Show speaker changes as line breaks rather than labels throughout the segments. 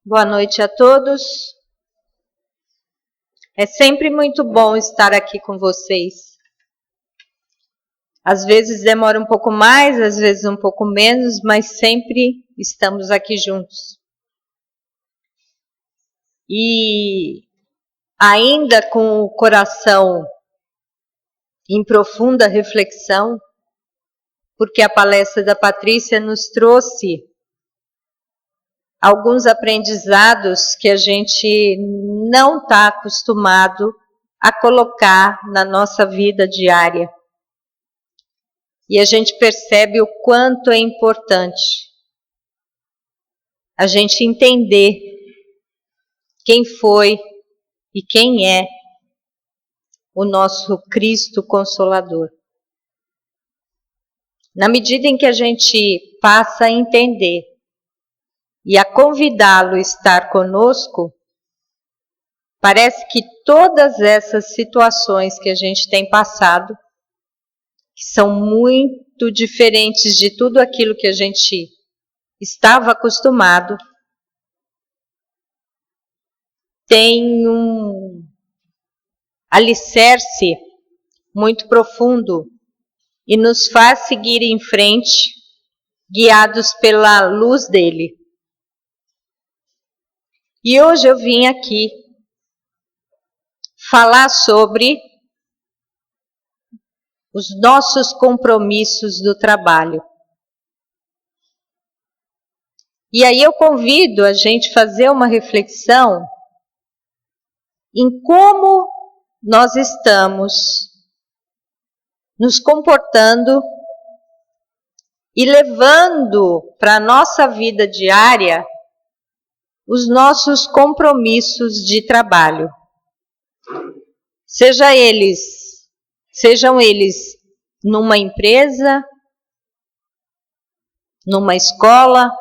Boa noite a todos. É sempre muito bom estar aqui com vocês. Às vezes demora um pouco mais, às vezes um pouco menos, mas sempre estamos aqui juntos. E ainda com o coração em profunda reflexão, porque a palestra da Patrícia nos trouxe alguns aprendizados que a gente não está acostumado a colocar na nossa vida diária. E a gente percebe o quanto é importante a gente entender quem foi e quem é o nosso Cristo Consolador. Na medida em que a gente passa a entender e a convidá-lo a estar conosco, parece que todas essas situações que a gente tem passado, que são muito diferentes de tudo aquilo que a gente estava acostumado, tem um alicerce muito profundo e nos faz seguir em frente, guiados pela luz dele. E hoje eu vim aqui falar sobre os nossos compromissos do trabalho. E aí eu convido a gente a fazer uma reflexão em como nós estamos nos comportando e levando para a nossa vida diária os nossos compromissos de trabalho. Sejam eles numa empresa, numa escola,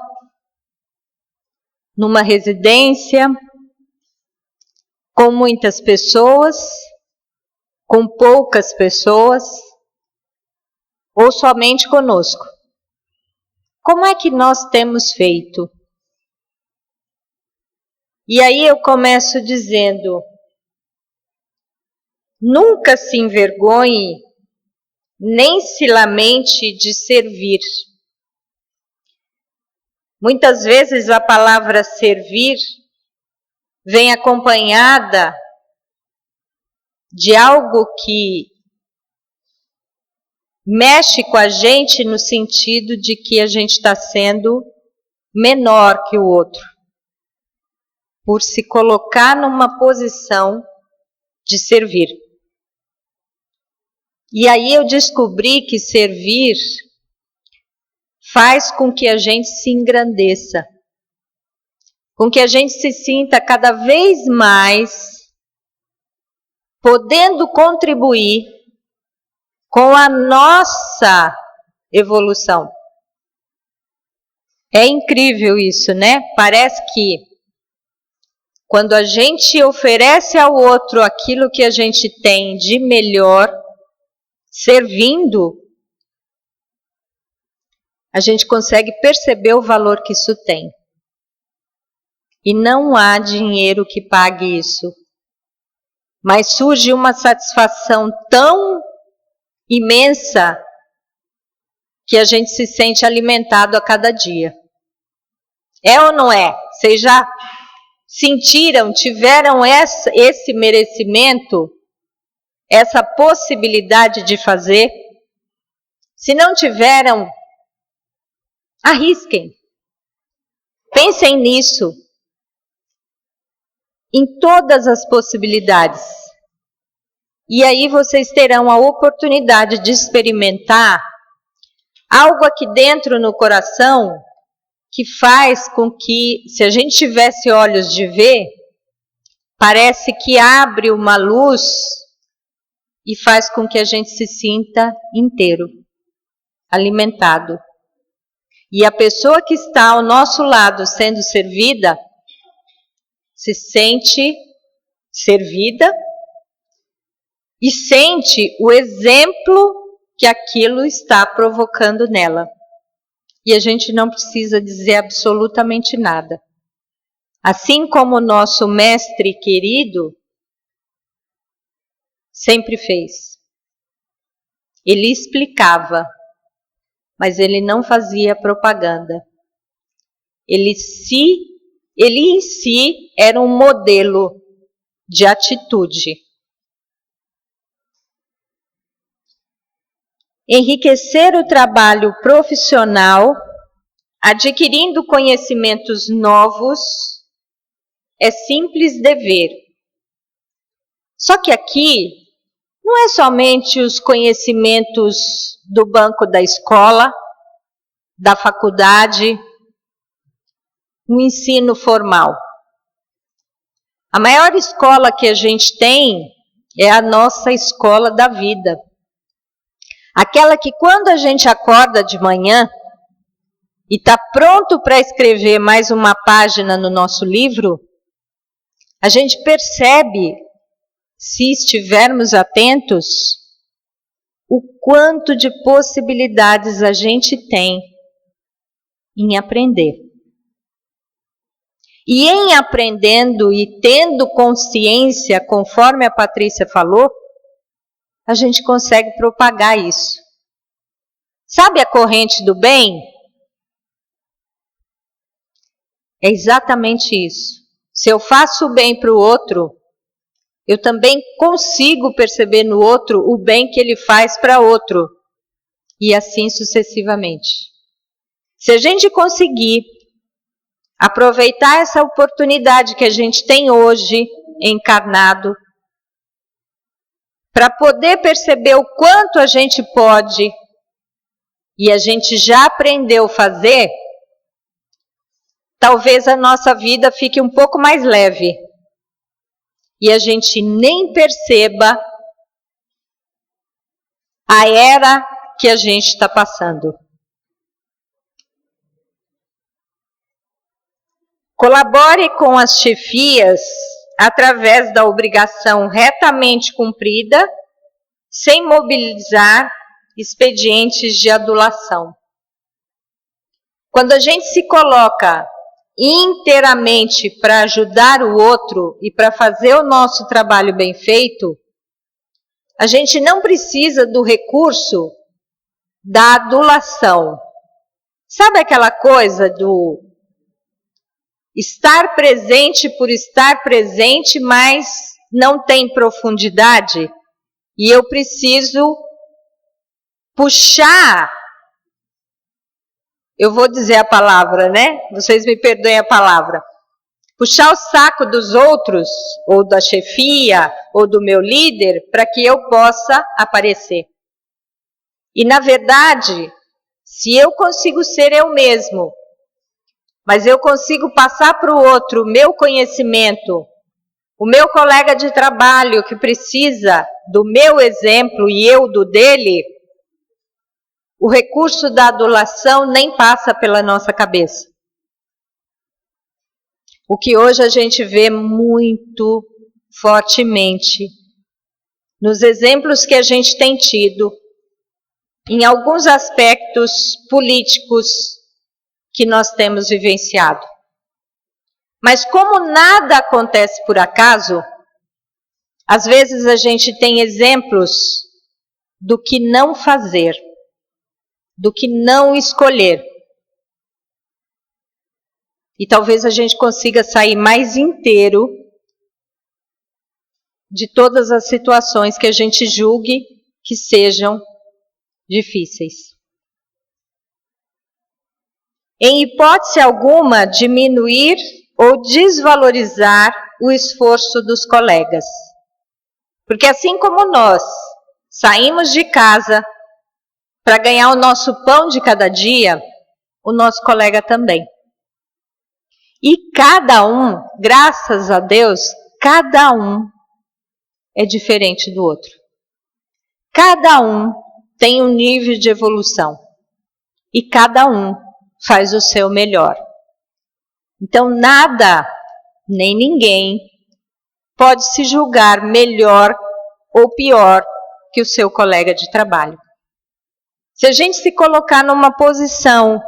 numa residência, com muitas pessoas, com poucas pessoas, ou somente conosco. Como é que nós temos feito? E aí eu começo dizendo: nunca se envergonhe, nem se lamente de servir. Muitas vezes a palavra servir vem acompanhada de algo que mexe com a gente no sentido de que a gente está sendo menor que o outro, por se colocar numa posição de servir. E aí eu descobri que servir faz com que a gente se engrandeça, com que a gente se sinta cada vez mais podendo contribuir com a nossa evolução. É incrível isso, né? Parece que quando a gente oferece ao outro aquilo que a gente tem de melhor, servindo, a gente consegue perceber o valor que isso tem. E não há dinheiro que pague isso. Mas surge uma satisfação tão imensa que a gente se sente alimentado a cada dia. É ou não é? Vocês já sentiram, tiveram esse merecimento, essa possibilidade de fazer? Se não tiveram, arrisquem. Pensem nisso. Em todas as possibilidades. E aí vocês terão a oportunidade de experimentar algo aqui dentro no coração que faz com que, se a gente tivesse olhos de ver, parece que abre uma luz e faz com que a gente se sinta inteiro, alimentado. E a pessoa que está ao nosso lado sendo servida, se sente servida e sente o exemplo que aquilo está provocando nela. E a gente não precisa dizer absolutamente nada. assim como o nosso mestre querido sempre fez. Ele explicava, mas ele não fazia propaganda. Ele em si era um modelo de atitude. Enriquecer o trabalho profissional, adquirindo conhecimentos novos, é simples dever. Só que aqui não é somente os conhecimentos do banco da escola, da faculdade, o ensino formal. A maior escola que a gente tem é a nossa escola da vida. Aquela que quando a gente acorda de manhã e está pronto para escrever mais uma página no nosso livro, a gente percebe, se estivermos atentos, o quanto de possibilidades a gente tem em aprender. E em aprendendo e tendo consciência, conforme a Patrícia falou, a gente consegue propagar isso. Sabe a corrente do bem? É exatamente isso. Se eu faço o bem para o outro, eu também consigo perceber no outro o bem que ele faz para outro. E assim sucessivamente. Se a gente conseguir aproveitar essa oportunidade que a gente tem hoje, encarnado, para poder perceber o quanto a gente pode, e a gente já aprendeu a fazer, talvez a nossa vida fique um pouco mais leve. E a gente nem perceba a era que a gente está passando. Colabore com as chefias através da obrigação retamente cumprida, sem mobilizar expedientes de adulação. Quando a gente se coloca inteiramente para ajudar o outro e para fazer o nosso trabalho bem feito, a gente não precisa do recurso da adulação. Sabe aquela coisa do estar presente por estar presente, mas não tem profundidade? E eu preciso puxar, eu vou dizer a palavra, né? Vocês me perdoem a palavra. Puxar o saco dos outros, ou da chefia, ou do meu líder, para que eu possa aparecer. E, na verdade, se eu consigo ser eu mesmo, mas eu consigo passar para o outro o meu conhecimento, o meu colega de trabalho que precisa do meu exemplo e eu do dele, o recurso da adulação nem passa pela nossa cabeça. O que hoje a gente vê muito fortemente nos exemplos que a gente tem tido, em alguns aspectos políticos que nós temos vivenciado. Mas como nada acontece por acaso, às vezes a gente tem exemplos do que não fazer, do que não escolher. E talvez a gente consiga sair mais inteiro de todas as situações que a gente julgue que sejam difíceis. Em hipótese alguma, diminuir ou desvalorizar o esforço dos colegas. Porque assim como nós saímos de casa para ganhar o nosso pão de cada dia, o nosso colega também. E cada um, graças a Deus, cada um é diferente do outro. Cada um tem um nível de evolução. E cada um faz o seu melhor. Então, nada, nem ninguém, pode se julgar melhor ou pior que o seu colega de trabalho. Se a gente se colocar numa posição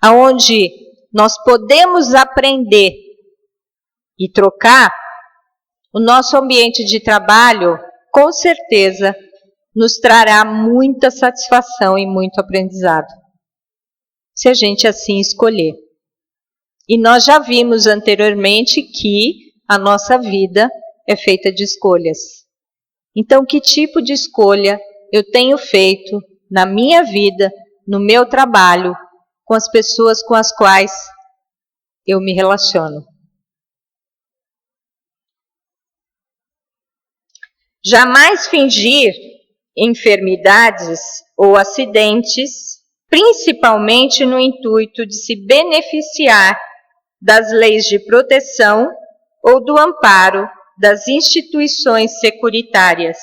onde nós podemos aprender e trocar, o nosso ambiente de trabalho, com certeza, nos trará muita satisfação e muito aprendizado, se a gente assim escolher. E nós já vimos anteriormente que a nossa vida é feita de escolhas. Então, que tipo de escolha eu tenho feito na minha vida, no meu trabalho, com as pessoas com as quais eu me relaciono? Jamais fingir enfermidades ou acidentes, principalmente no intuito de se beneficiar das leis de proteção ou do amparo das instituições securitárias,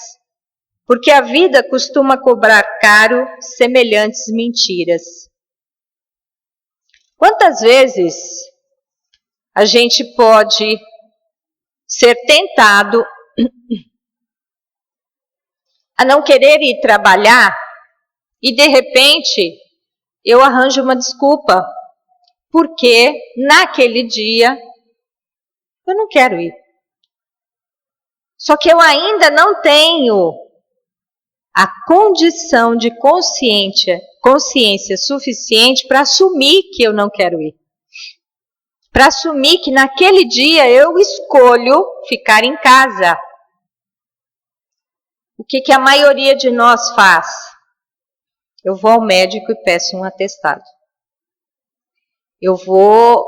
porque a vida costuma cobrar caro semelhantes mentiras. Quantas vezes a gente pode ser tentado a não querer ir trabalhar e, de repente, eu arranjo uma desculpa, porque naquele dia eu não quero ir. Só que eu ainda não tenho a condição de consciência suficiente para assumir que eu não quero ir. Para assumir que naquele dia eu escolho ficar em casa. O que a maioria de nós faz? Eu vou ao médico e peço um atestado. Eu vou,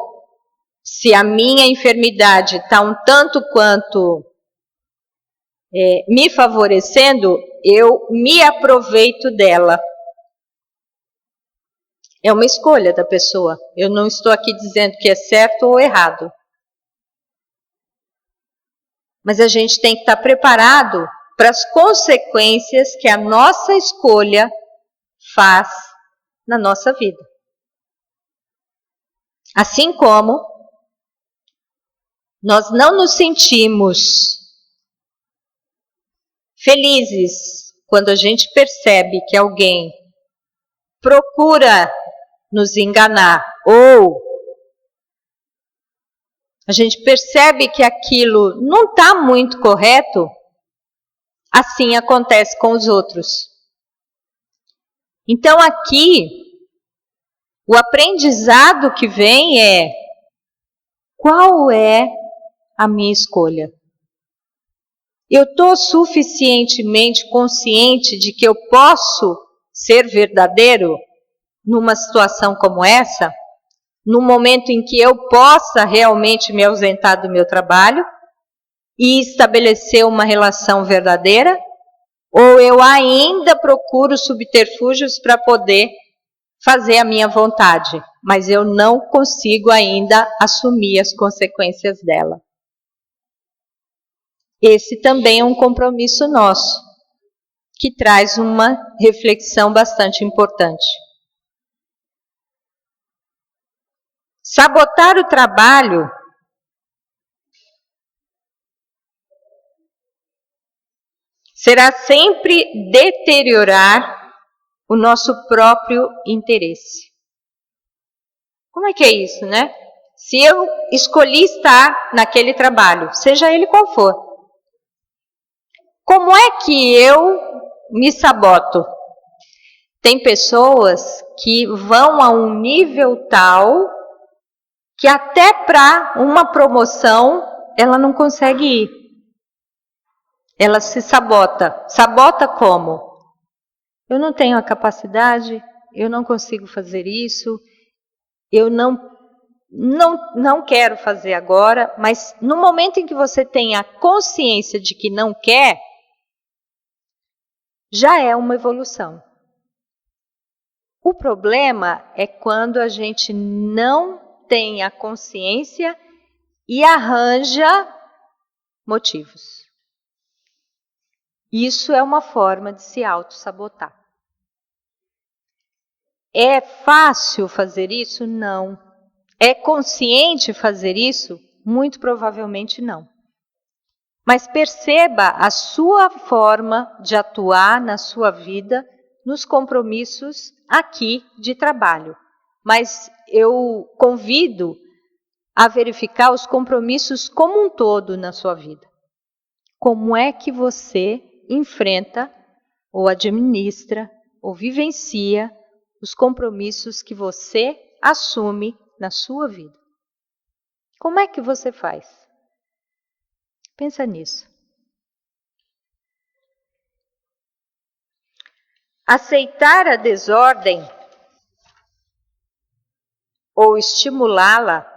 se a minha enfermidade está um tanto quanto me favorecendo, eu me aproveito dela. É uma escolha da pessoa. Eu não estou aqui dizendo que é certo ou errado. Mas a gente tem que estar preparado para as consequências que a nossa escolha faz na nossa vida. Assim como nós não nos sentimos felizes quando a gente percebe que alguém procura nos enganar ou a gente percebe que aquilo não está muito correto, assim acontece com os outros. Então aqui, o aprendizado que vem é: qual é a minha escolha? Eu estou suficientemente consciente de que eu posso ser verdadeiro numa situação como essa? No momento em que eu possa realmente me ausentar do meu trabalho e estabelecer uma relação verdadeira? Ou eu ainda procuro subterfúgios para poder fazer a minha vontade, mas eu não consigo ainda assumir as consequências dela? Esse também é um compromisso nosso, que traz uma reflexão bastante importante. Sabotar o trabalho será sempre deteriorar o nosso próprio interesse. Como é que é isso, né? Se eu escolhi estar naquele trabalho, seja ele qual for, como é que eu me saboto? Tem pessoas que vão a um nível tal que até para uma promoção ela não consegue ir. Ela se sabota. Sabota como? Eu não tenho a capacidade, eu não consigo fazer isso, eu não quero fazer agora, mas no momento em que você tem a consciência de que não quer, já é uma evolução. O problema é quando a gente não tem a consciência e arranja motivos. Isso é uma forma de se auto-sabotar. É fácil fazer isso? Não. É consciente fazer isso? Muito provavelmente não. Mas perceba a sua forma de atuar na sua vida, nos compromissos aqui de trabalho. Mas eu convido a verificar os compromissos como um todo na sua vida. Como é que você enfrenta, ou administra, ou vivencia os compromissos que você assume na sua vida? Como é que você faz? Pensa nisso. Aceitar a desordem ou estimulá-la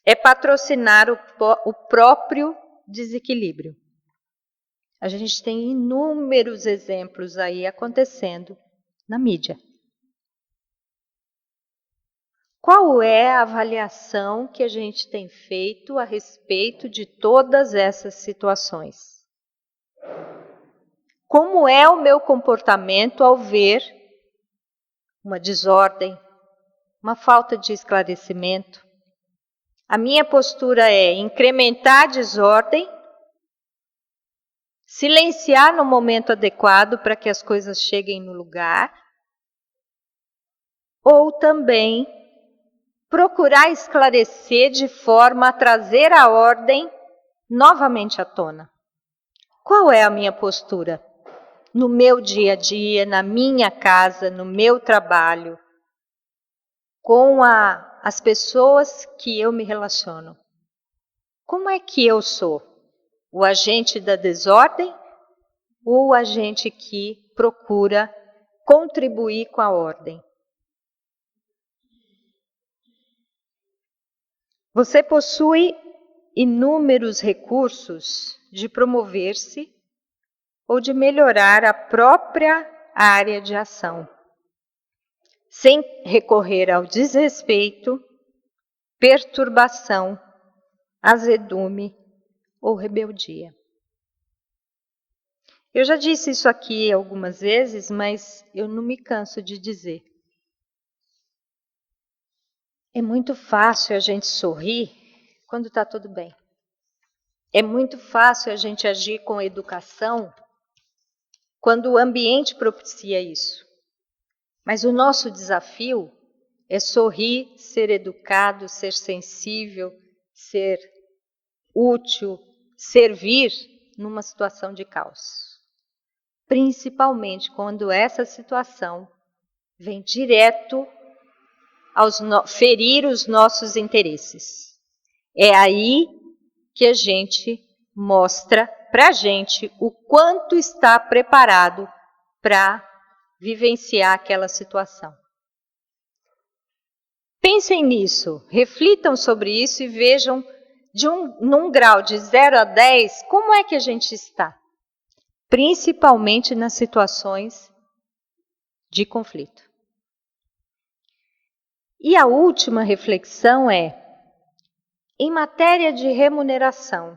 é patrocinar o próprio desequilíbrio. A gente tem inúmeros exemplos aí acontecendo na mídia. Qual é a avaliação que a gente tem feito a respeito de todas essas situações? Como é o meu comportamento ao ver uma desordem, uma falta de esclarecimento? A minha postura é incrementar a desordem, silenciar no momento adequado para que as coisas cheguem no lugar, ou também procurar esclarecer de forma a trazer a ordem novamente à tona. Qual é a minha postura? No meu dia a dia, na minha casa, no meu trabalho, com as pessoas que eu me relaciono. Como é que eu sou? O agente da desordem ou o agente que procura contribuir com a ordem? Você possui inúmeros recursos de promover-se ou de melhorar a própria área de ação, sem recorrer ao desrespeito, perturbação, azedume ou rebeldia. Eu já disse isso aqui algumas vezes, mas eu não me canso de dizer. É muito fácil a gente sorrir quando está tudo bem. É muito fácil a gente agir com educação quando o ambiente propicia isso. Mas o nosso desafio é sorrir, ser educado, ser sensível, ser útil, servir numa situação de caos. Principalmente quando essa situação vem direto ferir os nossos interesses. É aí que a gente mostra para a gente o quanto está preparado para vivenciar aquela situação. Pensem nisso, reflitam sobre isso e vejam num grau de 0 a 10, como é que a gente está? Principalmente nas situações de conflito. E a última reflexão é, em matéria de remuneração,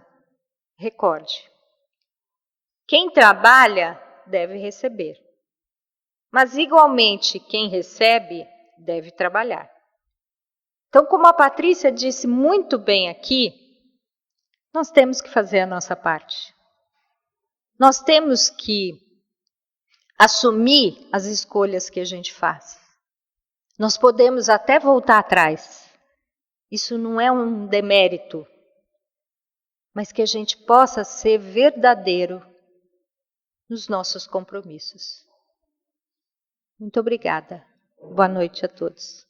recorde, quem trabalha deve receber, mas igualmente quem recebe deve trabalhar. Então, como a Patrícia disse muito bem aqui, nós temos que fazer a nossa parte. Nós temos que assumir as escolhas que a gente faz. Nós podemos até voltar atrás. Isso não é um demérito, mas que a gente possa ser verdadeiro nos nossos compromissos. Muito obrigada. Boa noite a todos.